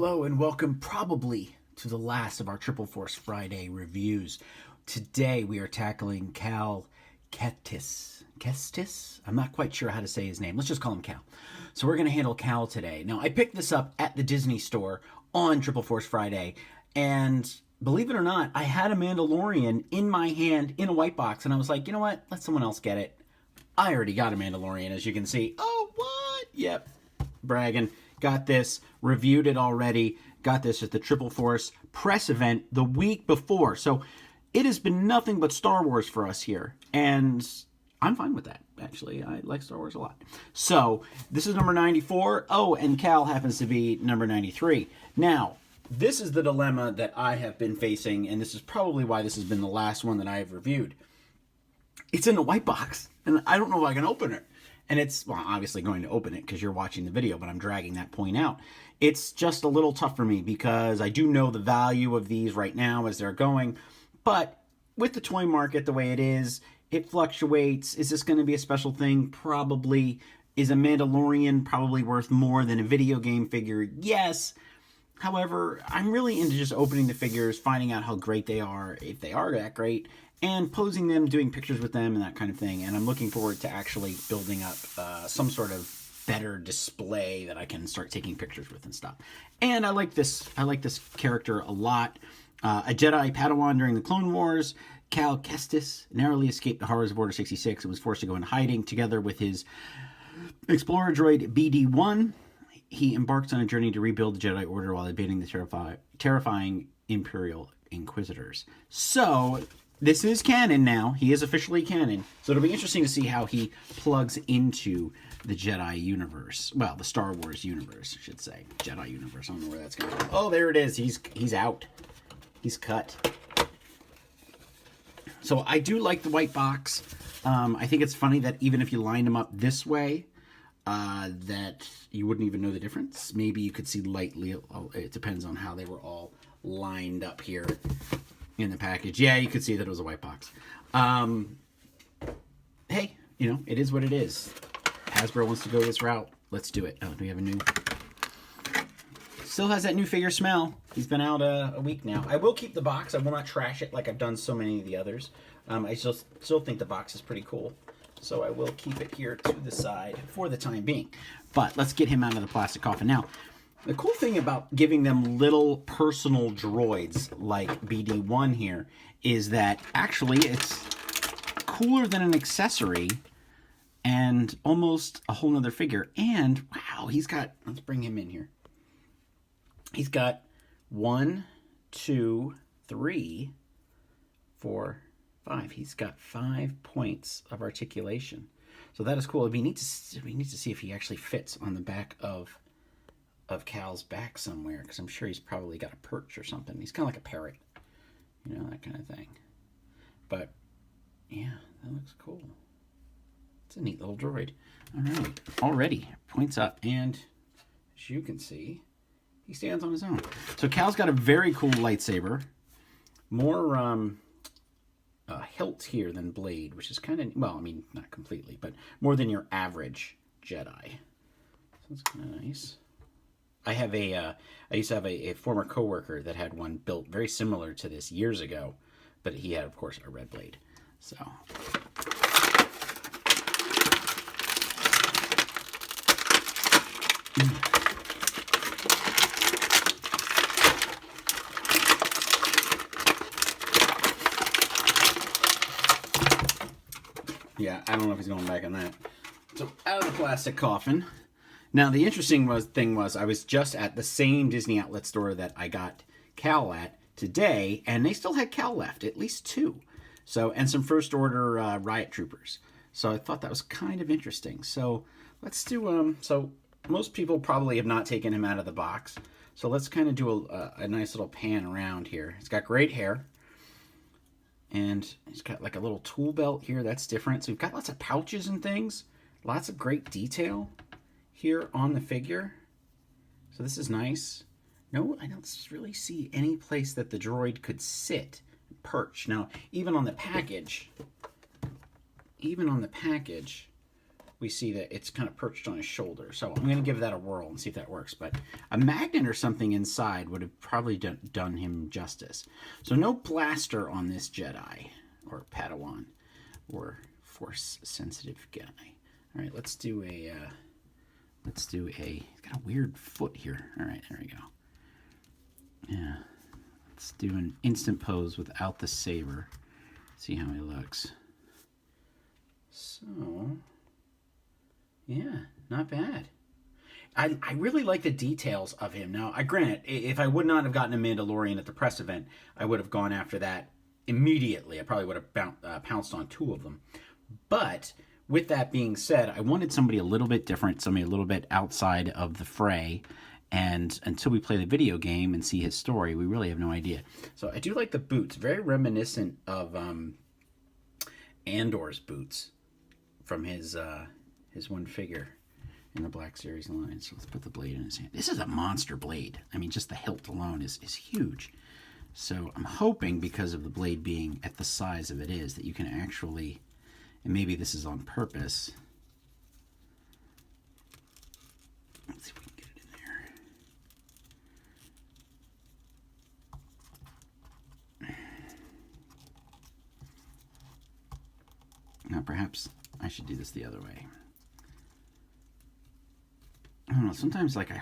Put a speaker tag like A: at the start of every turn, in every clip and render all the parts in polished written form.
A: Hello and welcome probably to the last of our Triple Force Friday reviews. Today we are tackling Cal Kestis. Kestis? I'm not quite sure how to say his name. Let's just call him Cal. So we're going to handle Cal today. Now I picked this up at the Disney store on Triple Force Friday, and believe it or not, I had a Mandalorian in my hand in a white box, and I was like, you know what? Let someone else get it. I already got a Mandalorian, as you can see. Oh, what? Yep. Bragging. Got this, reviewed it already, got this at the Triple Force press event the week before. So it has been nothing but Star Wars for us here. And I'm fine with that, actually. I like Star Wars a lot. So this is number 94. Oh, and Cal happens to be number 93. Now, this is the dilemma that I have been facing, and this is probably why this has been the last one that I have reviewed. It's in the white box, and I don't know if I can open it. And it's, well, obviously going to open it because you're watching the video, but I'm dragging that point out. It's just a little tough for me because I do know the value of these right now as they're going. But with the toy market the way it is, it fluctuates. Is this going to be a special thing? Probably. Is a Mandalorian probably worth more than a video game figure? Yes. However, I'm really into just opening the figures, finding out how great they are, if they are that great, and posing them, doing pictures with them, and that kind of thing. And I'm looking forward to actually building up some sort of better display that I can start taking pictures with and stuff. And I like this character a lot. A Jedi Padawan during the Clone Wars. Cal Kestis narrowly escaped the horrors of Order 66 and was forced to go into hiding together with his explorer droid BD-1. He embarks on a journey to rebuild the Jedi Order while evading the terrifying Imperial Inquisitors. So this is canon now. He is officially canon. So it'll be interesting to see how he plugs into the Jedi universe. Well, the Star Wars universe, I should say. Jedi universe. I don't know where that's going to go. Oh, there it is. He's out. He's cut. So I do like the white box. I think it's funny that even if you lined them up this way, that you wouldn't even know the difference. Maybe you could see lightly. It depends on how they were all lined up here in the package. Yeah, you could see that it was a white box. Hey, you know, it is what it is. Hasbro wants to go this route. Let's do it. Oh, do we have a new? Still has that new figure smell. He's been out a week now. I will keep the box. I will not trash it like I've done so many of the others. I still think the box is pretty cool. So I will keep it here to the side for the time being. But let's get him out of the plastic coffin. Now, the cool thing about giving them little personal droids like BD-1 here is that actually it's cooler than an accessory and almost a whole nother figure. And wow, he's got, let's bring him in here. He's got 1, 2, 3, 4, 5. He's got 5 points of articulation. So that is cool. We need to see if he actually fits on the back of Cal's back somewhere, because I'm sure he's probably got a perch or something. He's kind of like a parrot, you know, that kind of thing. But yeah, that looks cool. It's a neat little droid. All right, already points up, and as you can see, he stands on his own. So Cal's got a very cool lightsaber. More hilt here than blade, which is kind of, well, I mean, not completely, but more than your average Jedi. So that's kind of nice. I used to have a former coworker that had one built very similar to this years ago, but he had, of course, a red blade. So. Yeah, I don't know if he's going back on that. So out of the plastic coffin. Now, the interesting thing was I was just at the same Disney outlet store that I got Cal at today, and they still had Cal left, at least 2. So, and some First Order Riot Troopers. So I thought that was kind of interesting. So let's do, so most people probably have not taken him out of the box. So let's kind of do a nice little pan around here. He's got great hair. And he's got like a little tool belt here. That's different. So we've got lots of pouches and things. Lots of great detail here on the figure. So this is nice. No, I don't really see any place that the droid could sit, perch. Now, even on the package, we see that it's kind of perched on his shoulder. So I'm going to give that a whirl and see if that works. But a magnet or something inside would have probably done him justice. So no blaster on this Jedi or Padawan or force-sensitive guy. All right, let's do a... it's got a weird foot here. All right, there we go. Yeah. Let's do an instant pose without the saber. See how he looks. So, yeah, not bad. I really like the details of him. Now, granted, if I would not have gotten a Mandalorian at the press event, I would have gone after that immediately. I probably would have pounced on 2 of them. But with that being said, I wanted somebody a little bit different, somebody a little bit outside of the fray. And until we play the video game and see his story, we really have no idea. So I do like the boots. Very reminiscent of Andor's boots from his one figure in the Black Series line. So let's put the blade in his hand. This is a monster blade. I mean, just the hilt alone is huge. So I'm hoping, because of the blade being at the size of it is, that you can actually, and maybe this is on purpose. Let's see if we can get it in there. Now, perhaps I should do this the other way. I don't know. Sometimes, like, I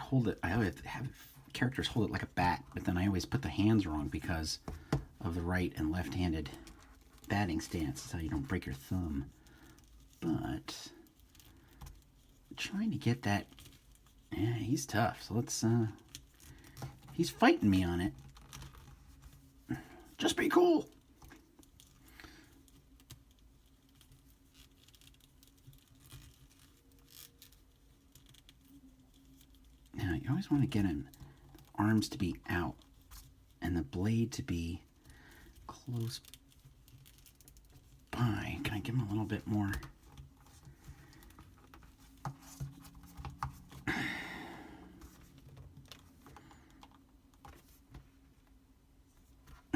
A: always have characters hold it like a bat, but then I always put the hands wrong because of the right and left-handed batting stance. That's how you don't break your thumb. But trying to get that. Yeah, he's tough. So let's. He's fighting me on it. Just be cool. Now, you always want to get him arms to be out and the blade to be close by. Can I give him a little bit more?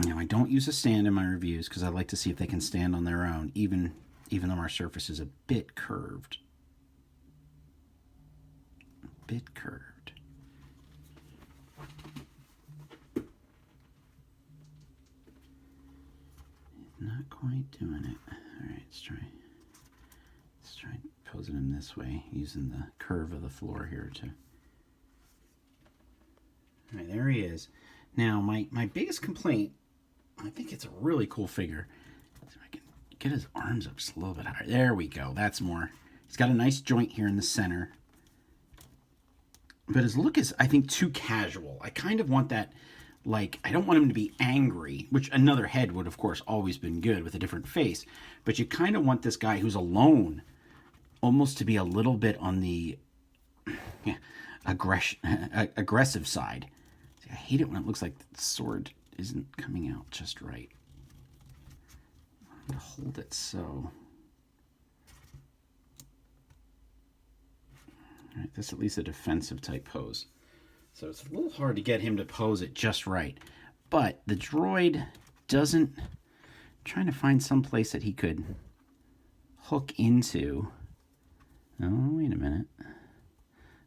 A: Now, I don't use a stand in my reviews because I like to see if they can stand on their own, even though our surface is a bit curved. A bit curved. Not quite doing it. All right, let's try posing him this way, using the curve of the floor here to. All right, there he is. Now, my biggest complaint, I think it's a really cool figure. Let's see if I can get his arms up just a little bit higher. There we go. That's more. He's got a nice joint here in the center. But his look is, I think, too casual. I kind of want that. Like, I don't want him to be angry, which another head would, of course, always been good with a different face. But you kind of want this guy who's alone almost to be a little bit on the aggressive side. See, I hate it when it looks like the sword isn't coming out just right. I want him to hold it so. All right, that's at least a defensive type pose. So it's a little hard to get him to pose it just right. But the droid doesn't... I'm trying to find some place that he could hook into. Oh, wait a minute. I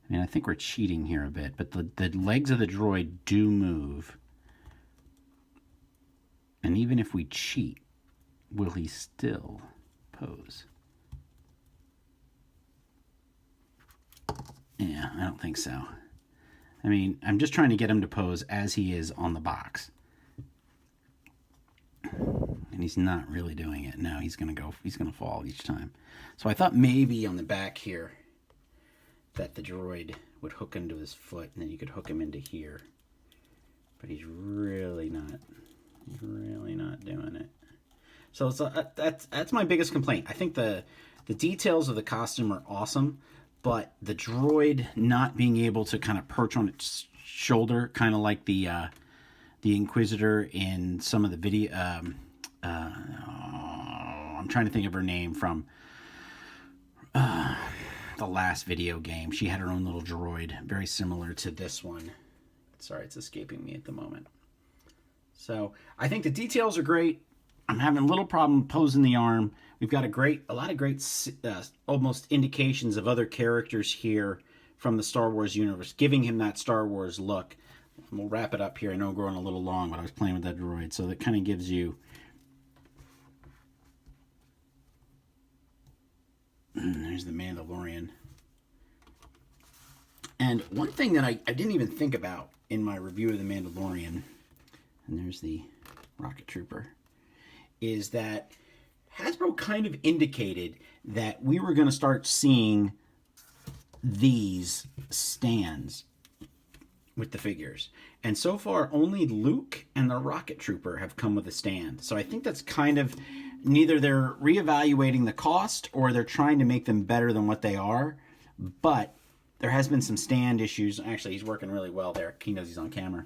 A: mean, I think we're cheating here a bit, but the legs of the droid do move. And even if we cheat, will he still pose? Yeah, I don't think so. I mean, I'm just trying to get him to pose as he is on the box. And he's not really doing it. No, he's going to fall each time. So I thought maybe on the back here that the droid would hook into his foot and then you could hook him into here. But he's really not doing it. So it's that's my biggest complaint. I think the details of the costume are awesome. But the droid not being able to kind of perch on its shoulder, kind of like the Inquisitor in some of the video. I'm trying to think of her name from the last video game. She had her own little droid, very similar to this one. Sorry, it's escaping me at the moment. So I think the details are great. I'm having a little problem posing the arm. We've got a lot of great, almost indications of other characters here from the Star Wars universe, giving him that Star Wars look. We'll wrap it up here. I know I'm going a little long, but I was playing with that droid, so that kind of gives you. There's the Mandalorian. And one thing that I didn't even think about in my review of the Mandalorian, and there's the rocket trooper, is that Hasbro kind of indicated that we were going to start seeing these stands with the figures. And so far, only Luke and the rocket trooper have come with a stand. So I think that's kind of, neither they're reevaluating the cost or they're trying to make them better than what they are. But there has been some stand issues. Actually, he's working really well there. He knows he's on camera.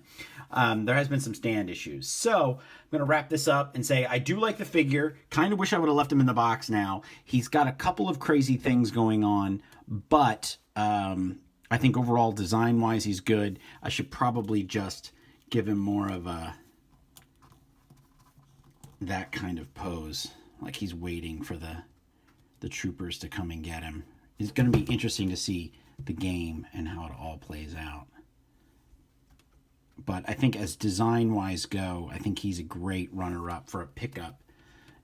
A: There has been some stand issues. So I'm going to wrap this up and say I do like the figure. Kind of wish I would have left him in the box now. He's got a couple of crazy things going on, but I think overall design-wise he's good. I should probably just give him more of that kind of pose, like he's waiting for the troopers to come and get him. It's going to be interesting to see the game and how it all plays out. But I think as design-wise go, I think he's a great runner-up for a pickup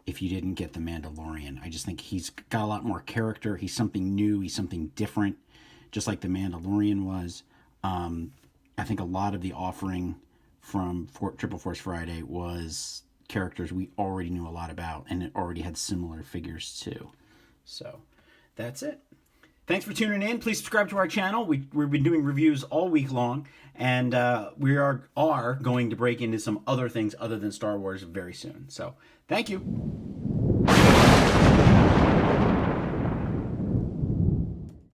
A: if you didn't get the Mandalorian. I just think he's got a lot more character. He's something new. He's something different, just like the Mandalorian was. I think a lot of the offering from Triple Force Friday was characters we already knew a lot about, and it already had similar figures too. So that's it. Thanks for tuning in. Please subscribe to our channel. We've been doing reviews all week long, and we are going to break into some other things other than Star Wars very soon. So thank you.